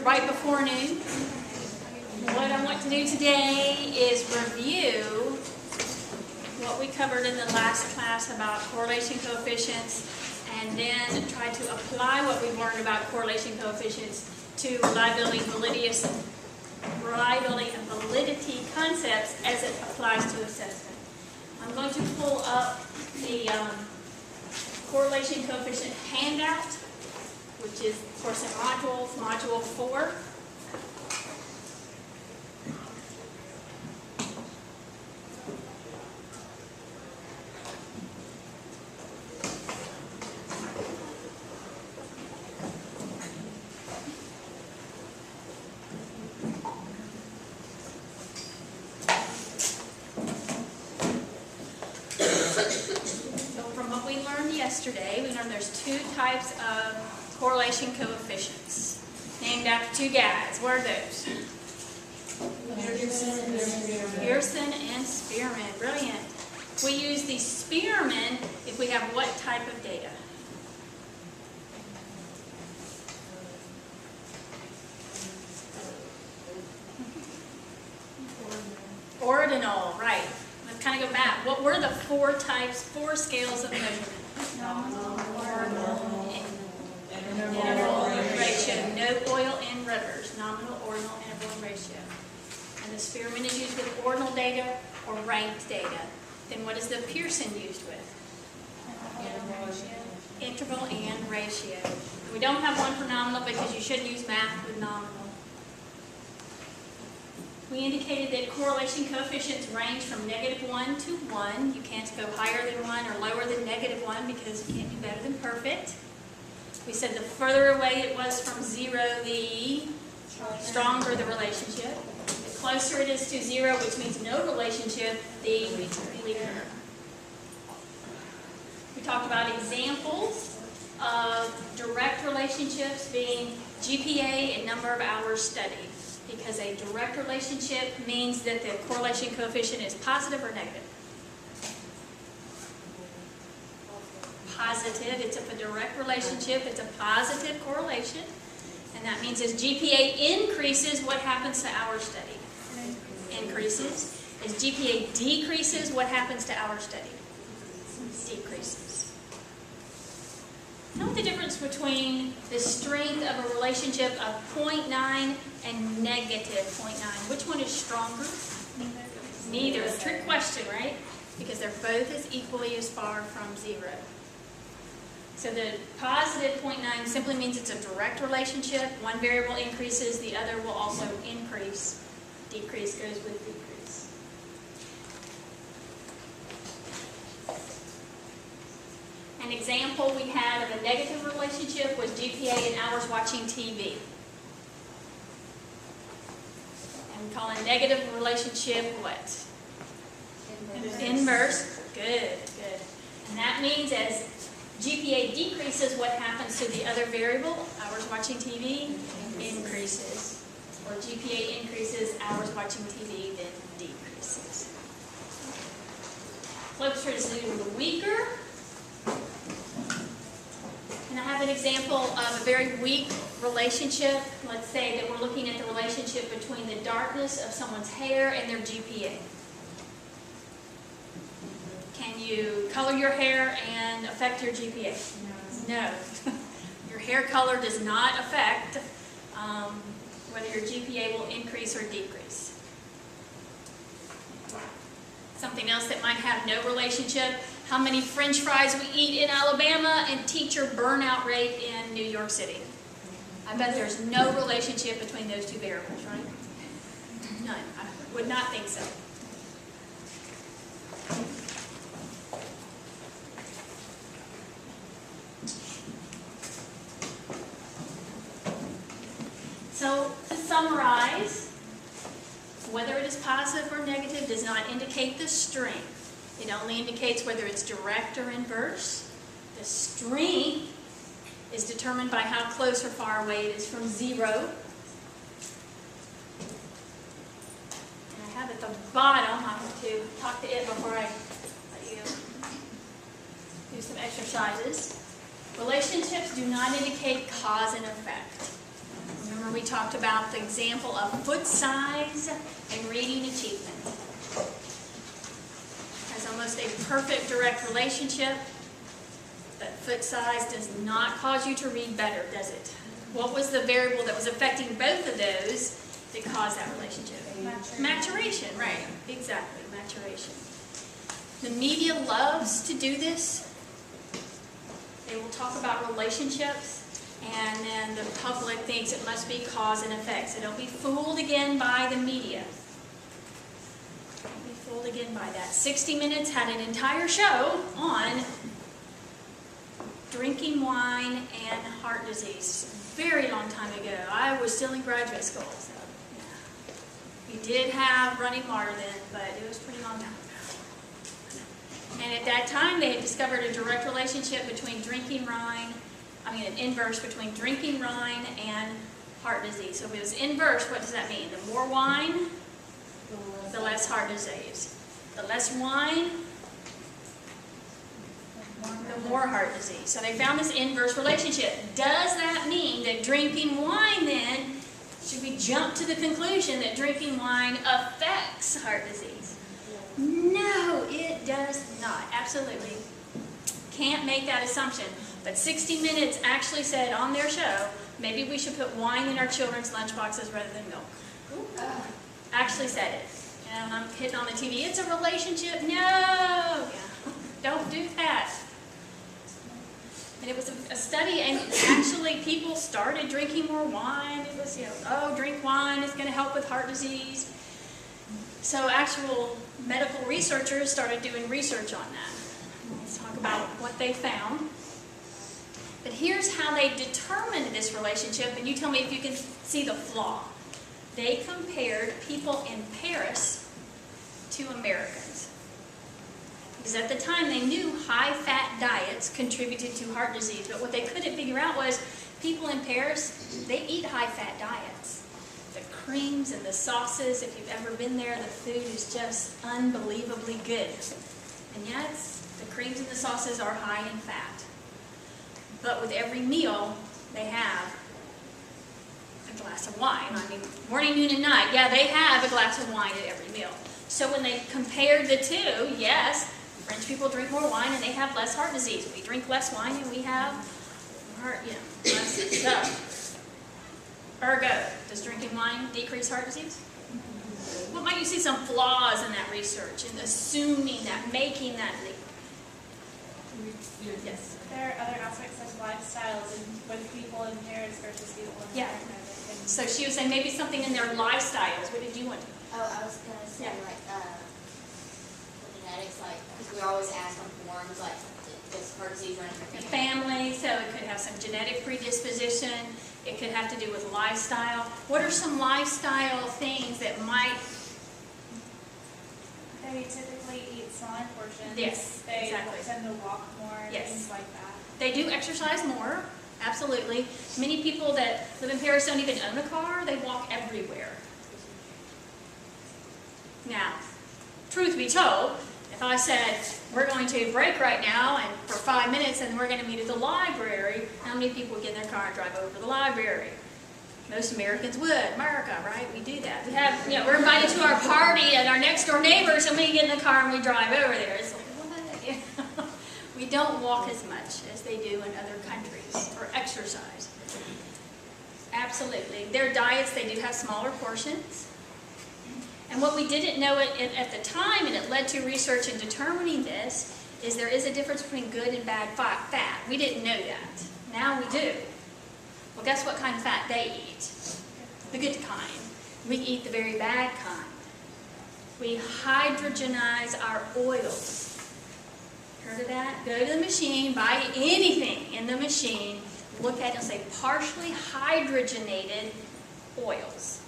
right before noon. What I want to do today is review what we covered in the last class about correlation coefficients, and then try to apply what we've learned about correlation coefficients to reliability and validity concepts as it applies to assessment. I'm going to pull up the correlation coefficient handout, which is, of course, in Module 4. Yesterday, we learned there's two types of correlation coefficients, named after two guys. What are those? Pearson and Spearman. Brilliant. We use the Spearman if we have what type of data? Ordinal, right. Let's kind of go back. What were the four scales of measurement? Nominal, ordinal, interval, and ratio. No oil in rivers. Nominal, ordinal, interval, and ratio. And the Spearman is used with ordinal data or ranked data. Then what is the Pearson used with? Interval and ratio. We don't have one for nominal because you shouldn't use math with nominal. We indicated that correlation coefficients range from -1 to 1. You can't go higher than 1 or lower than -1 because you can't do better than perfect. We said the further away it was from 0, the stronger the relationship. The closer it is to 0, which means no relationship, the weaker. We talked about examples of direct relationships being GPA and number of hours studied. Because a direct relationship means that the correlation coefficient is positive or negative? Positive. It's a direct relationship. It's a positive correlation. And that means as GPA increases, what happens to hours studied? Increases. As GPA decreases, what happens to hours studied? Decreases. Know the difference between the strength of a relationship of 0.9 and -0.9. Which one is stronger? Neither. It's a trick question, right? Because they're both as equally as far from 0. So the positive 0.9 simply means it's a direct relationship. One variable increases, the other will also increase. Decrease goes with decrease. An example we had of a negative relationship was GPA and hours watching TV. And we call a negative relationship what? Inverse. Good. And that means as GPA decreases, what happens to the other variable? Hours watching TV increases. Or GPA increases, hours watching TV then decreases. Closer to the weaker. And I have an example of a very weak relationship. Let's say that we're looking at the relationship between the darkness of someone's hair and their GPA. Can you color your hair and affect your GPA? No. Your hair color does not affect whether your GPA will increase or decrease. Something else that might have no relationship. How many French fries we eat in Alabama and teacher burnout rate in New York City. I bet there's no relationship between those two variables, right? None. I would not think so. So, to summarize, whether it is positive or negative does not indicate the strength. It only indicates whether it's direct or inverse. The strength is determined by how close or far away it is from 0. And I have at the bottom, I have to talk to it before I let you do some exercises. Relationships do not indicate cause and effect. Remember we talked about the example of foot size and reading achievement. Has almost a perfect direct relationship, but foot size does not cause you to read better, does it? What was the variable that was affecting both of those that caused that relationship? Maturation, right. Exactly, maturation. The media loves to do this. They will talk about relationships, and then the public thinks it must be cause and effect. So don't be fooled again by the media. Don't be fooled again by that. 60 Minutes had an entire show on drinking wine and heart disease. Very long time ago. I was still in graduate school. So, yeah. We did have running water then, but it was a pretty long time ago. And at that time, they had discovered a direct relationship between an inverse between drinking wine and heart disease. So if it was inverse, what does that mean? The more wine, the less heart disease. The less wine, the more heart disease. So they found this inverse relationship. Does that mean that drinking wine then, should we jump to the conclusion that drinking wine affects heart disease? No, it does not. Absolutely. Can't make that assumption. But 60 Minutes actually said on their show, maybe we should put wine in our children's lunchboxes rather than milk. Actually said it. And I'm hitting on the TV. It's a relationship. No. Yeah. Don't do that. And it was a study, and actually people started drinking more wine. It was, drink wine, it's going to help with heart disease. So actual medical researchers started doing research on that. Let's talk about what they found. But here's how they determined this relationship, and you tell me if you can see the flaw. They compared people in Paris to Americans. Because at the time they knew high-fat diets contributed to heart disease, but what they couldn't figure out was people in Paris, they eat high-fat diets. The creams and the sauces, if you've ever been there, the food is just unbelievably good. And yes, the creams and the sauces are high in fat. But with every meal, they have a glass of wine. I mean, morning, noon, and night. Yeah, they have a glass of wine at every meal. So when they compared the two, yes, French people drink more wine and they have less heart disease. We drink less wine and we have less. So, ergo, does drinking wine decrease heart disease? What might you see some flaws in that research, in assuming that, making that leap? Yes. There are other aspects like lifestyles and with people in Paris versus people in America. So she was saying maybe something in their lifestyles. What did you want to? Oh, I was going to say, the genetics, because we always ask on forms, does heart disease run in your family? So it could have some genetic predisposition. It could have to do with lifestyle. What are some lifestyle things that might... They typically eat smaller portions. Yes, they exactly. tend to walk more, yes. Things like that. They do exercise more, absolutely. Many people that live in Paris don't even own a car. They walk everywhere. Now, truth be told, if I said, we're going to break right now and for 5 minutes and we're going to meet at the library, how many people would get in their car and drive over to the library? Most Americans would. America, right? We do that. We have, we're invited to our party and our next door neighbors, and we get in the car and we drive over there. It's like, what? We don't walk as much as they do in other countries, or exercise. Absolutely. Their diets, they do have smaller portions. And what we didn't know at the time, and it led to research in determining this, is there is a difference between good and bad fat. We didn't know that. Now we do. Well, guess what kind of fat they eat? The good kind. We eat the very bad kind. We hydrogenize our oils. Heard of that? Go to the machine, buy anything in the machine, look at it and say partially hydrogenated oils.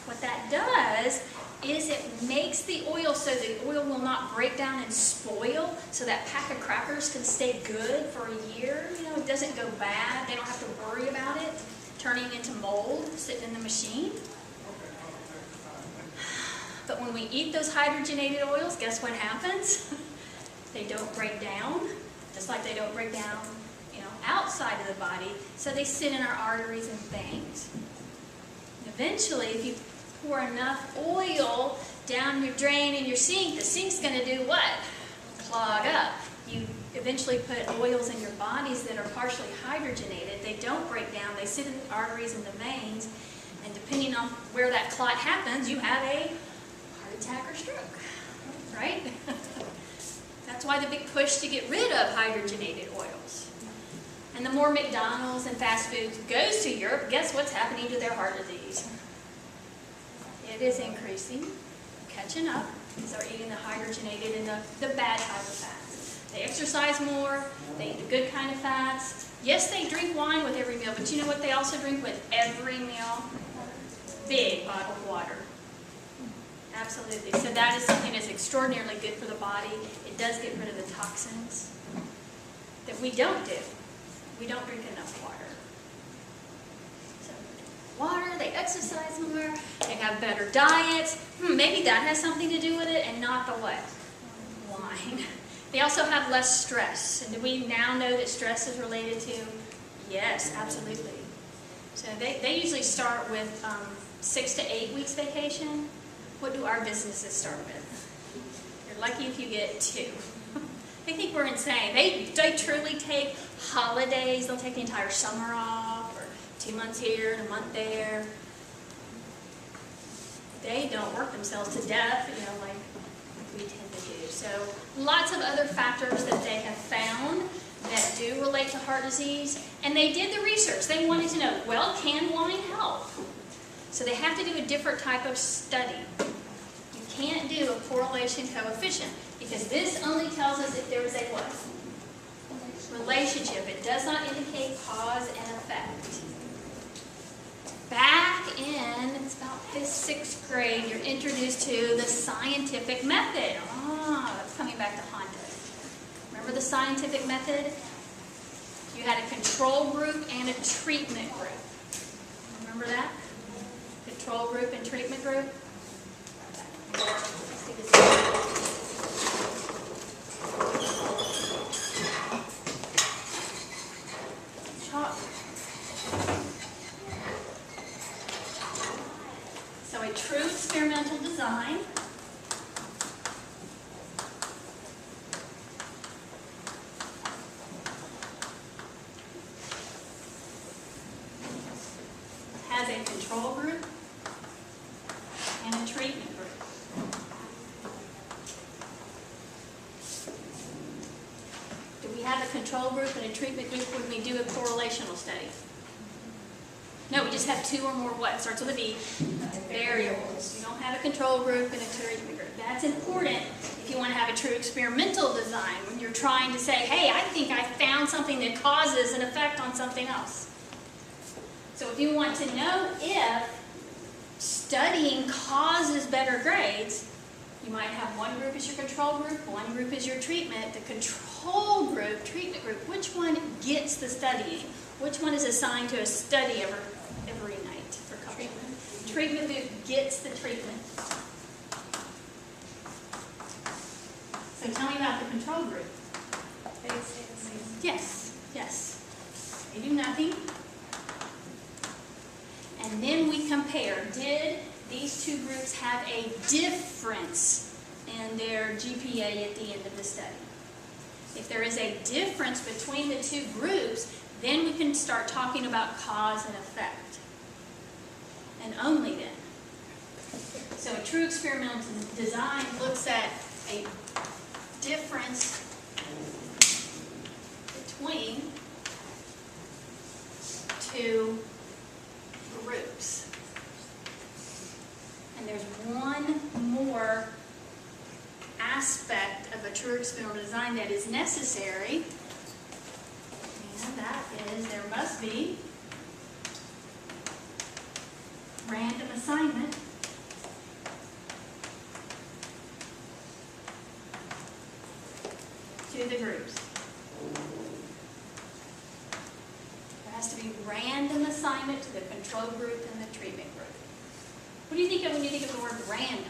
What that does is it makes the oil so the oil will not break down and spoil, so that pack of crackers can stay good for a year. It doesn't go bad. They don't have to worry about it turning into mold sitting in the machine. But when we eat those hydrogenated oils, guess what happens? They don't break down, just like they don't break down, outside of the body, so they sit in our arteries and veins. And eventually, if you pour enough oil down your drain in your sink, the sink's going to do what? Clog up. You eventually put oils in your bodies that are partially hydrogenated. They don't break down. They sit in the arteries and the veins. And depending on where that clot happens, you have a heart attack or stroke. Right? That's why the big push to get rid of hydrogenated oils. And the more McDonald's and fast foods goes to Europe, guess what's happening to their heart disease? It is increasing, catching up, because they're eating the hydrogenated and the bad type of fats. They exercise more, they eat the good kind of fats. Yes, they drink wine with every meal, but you know what they also drink with every meal? Big bottled water. Absolutely. So that is something that's extraordinarily good for the body. It does get rid of the toxins that we don't do. We don't drink enough water. So water, they exercise more, they have better diets. Maybe that has something to do with it, and not the what? Wine. They also have less stress. And do we now know that stress is related to? Yes, absolutely. So they usually start with 6 to 8 weeks vacation. What do our businesses start with? You're lucky if you get 2. They think we're insane. They truly take holidays. They'll take the entire summer off, or 2 months here and a month there. They don't work themselves to death, like we tend to do. So lots of other factors that they have found that do relate to heart disease. And they did the research. They wanted to know, well, can wine help? So they have to do a different type of study. You can't do a correlation coefficient, because this only tells us if there is a what? Relationship. It does not indicate cause and effect. Back in, it's about 5th, 6th grade, you're introduced to the scientific method. That's coming back to haunt us. Remember the scientific method? You had a control group and a treatment group. Remember that? Control group and treatment group. Let's do this. Chalk. So a true experimental design has a control group and a treatment group. Do we have a control group and a treatment group when we do a correlational study? No, we just have 2 or more what? Starts with a V. Variables. You don't have a control group and a treatment group. That's important if you want to have a true experimental design, when you're trying to say, hey, I think I found something that causes an effect on something else. So if you want to know if studying causes better grades, you might have one group as your control group, one group as your treatment. The control group, treatment group, which one gets the studying? Which one is assigned to a study every night for a couple? Treatment group gets the treatment. So tell me about the control group. They stay the same. Yes. They do nothing. And then we compare. Did these 2 groups have a difference in their GPA at the end of the study? If there is a difference between the 2 groups, then we can start talking about cause and effect. And only then. So a true experimental design looks at a difference between 2 groups. And there's one more aspect of a true experimental design that is necessary, and that is there must be random assignment to the groups. There has to be random assignment to the control group and the treatment group. What do you think of when you think of the word random?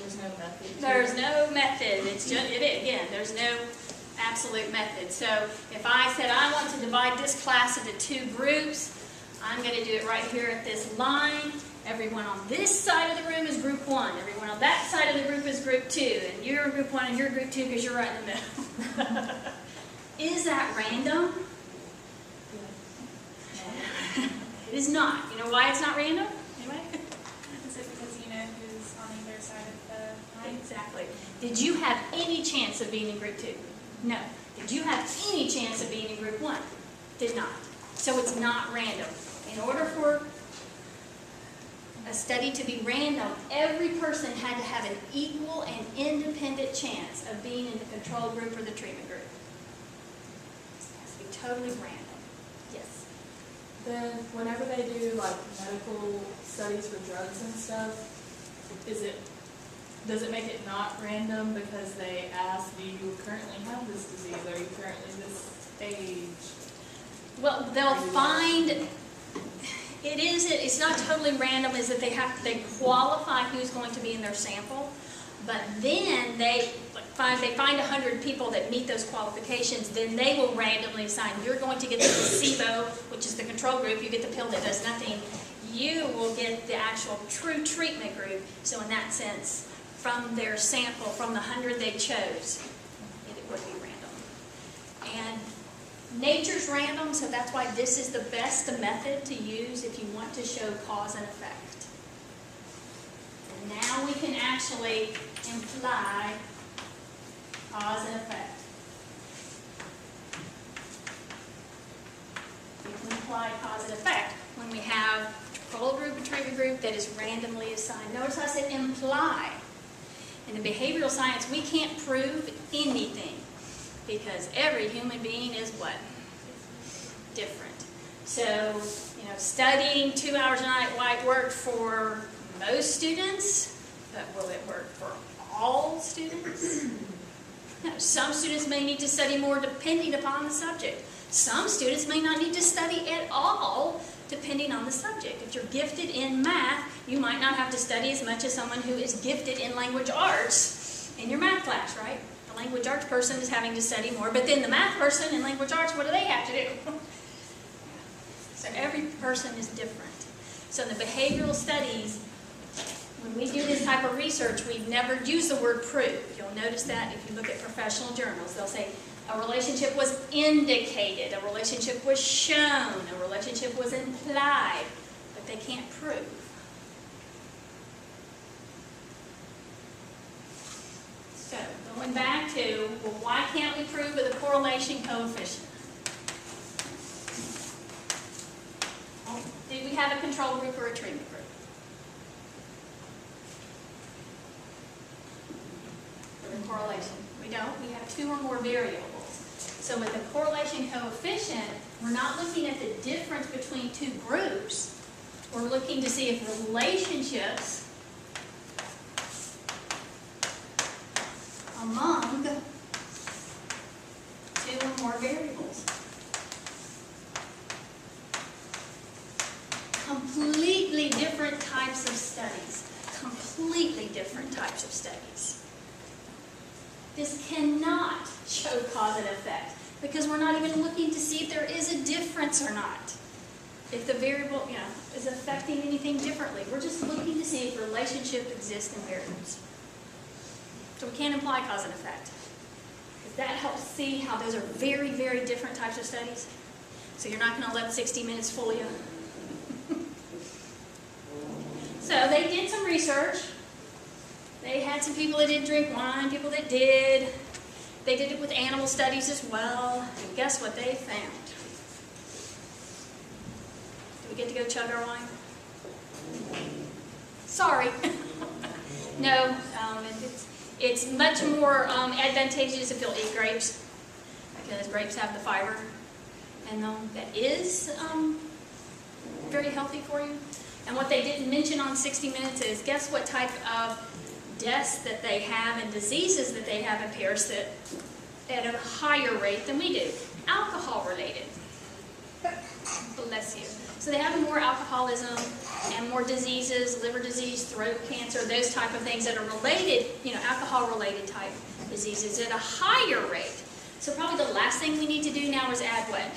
There's no method. to There's it. no method, it's just, again, there's no absolute method. So if I said I want to divide this class into 2 groups, I'm gonna do it right here at this line. Everyone on this side of the room is group 1, everyone on that side of the group is group 2, and you're group 1 and you're group 2 because you're right in the middle. Is that random? It is not. You know why it's not random? Anyway? Is it because you know who's on either side of the line? Exactly. Did you have any chance of being in group 2? No. Did you have any chance of being in group 1? Did not. So it's not random. In order for a study to be random, every person had to have an equal and independent chance of being in the control group or the treatment group. It has to be totally random. Yes. Then, whenever they do like medical studies for drugs and stuff, does it make it not random because they ask, do you currently have this disease? Are you currently this stage? Well, they'll find, it's not totally random, is that they qualify who's going to be in their sample, but then they find 100 people that meet those qualifications, then they will randomly assign, you're going to get the placebo, which is the control group, you get the pill that does nothing, you will get the actual true treatment group. So in that sense, from their sample, from the 100 they chose, it would be random. And nature's random, so that's why this is the best method to use if you want to show cause and effect. And now we can actually imply cause and effect. We can apply cause and effect when we have a control group and treatment group that is randomly assigned. Notice I said imply. In the behavioral science, we can't prove anything because every human being is what? Different. So, studying 2 hours a night might work for most students, but will it work for all students? No, some students may need to study more depending upon the subject. Some students may not need to study at all depending on the subject. If you're gifted in math, you might not have to study as much as someone who is gifted in language arts in your math class, right? The language arts person is having to study more, but then the math person in language arts, what do they have to do? So every person is different. So in the behavioral studies, when we do this type of research, we've never used the word prove. You'll notice that if you look at professional journals. They'll say a relationship was indicated, a relationship was shown, a relationship was implied, but they can't prove. So going back to, well, why can't we prove with a correlation coefficient? Well, do we have a control group or a treatment group? For the correlation. We don't. We have 2 or more variables. So with the correlation coefficient, we're not looking at the difference between 2 groups. We're looking to see if relationships among 2 or more variables. Completely different types of studies. Completely different types of studies. This cannot show cause and effect because we're not even looking to see if there is a difference or not. If the variable, is affecting anything differently. We're just looking to see if relationship exists in variables. So we can't imply cause and effect. Because that helps see how those are very, very different types of studies. So you're not going to let 60 minutes fool you. So they did some research. They had some people that didn't drink wine, people that did. They did it with animal studies as well. And guess what they found? Do we get to go chug our wine? Sorry. No, it's much more advantageous if you'll eat grapes because grapes have the fiber and that is very healthy for you. And what they didn't mention on 60 Minutes is guess what type of deaths that they have and diseases that they have in Paris that at a higher rate than we do. Alcohol related. Bless you. So they have more alcoholism and more diseases, liver disease, throat cancer, those type of things that are related, alcohol-related type diseases at a higher rate. So probably the last thing we need to do now is add what?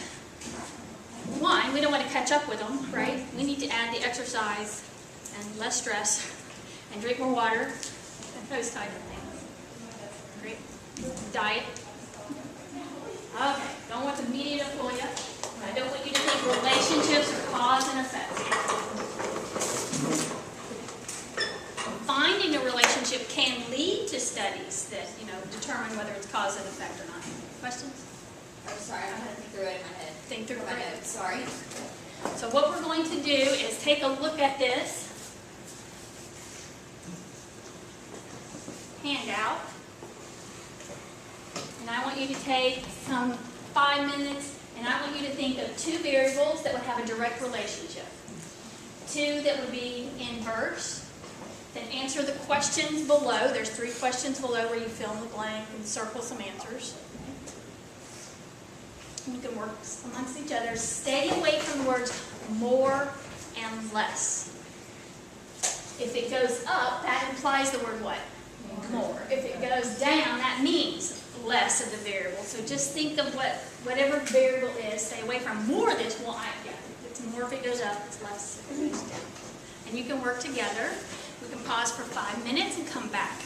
One, we don't want to catch up with them, right? We need to add the exercise and less stress and drink more water and those type of things. Great. Diet. Okay, don't want the media to fool you. I don't want you to think relationships are cause and effect. Finding a relationship can lead to studies that, determine whether it's cause and effect or not. Questions? I'm sorry, I'm gonna think through it in my head. Think through My it. notes, sorry. So what we're going to do is take a look at this handout. And I want you to take some 5 minutes, and I want you to think of 2 variables that would have a direct relationship. 2 that would be inverse. Then answer the questions below. There's 3 questions below where you fill in the blank and circle some answers. You can work amongst each other. Stay away from the words more and less. If it goes up, that implies the word what? More. If it goes down, that means less of the variable. So just think of whatever variable is. Stay away from more of this. Well, it's more if it goes up, it's less if it goes down. And you can work together. We can pause for 5 minutes and come back.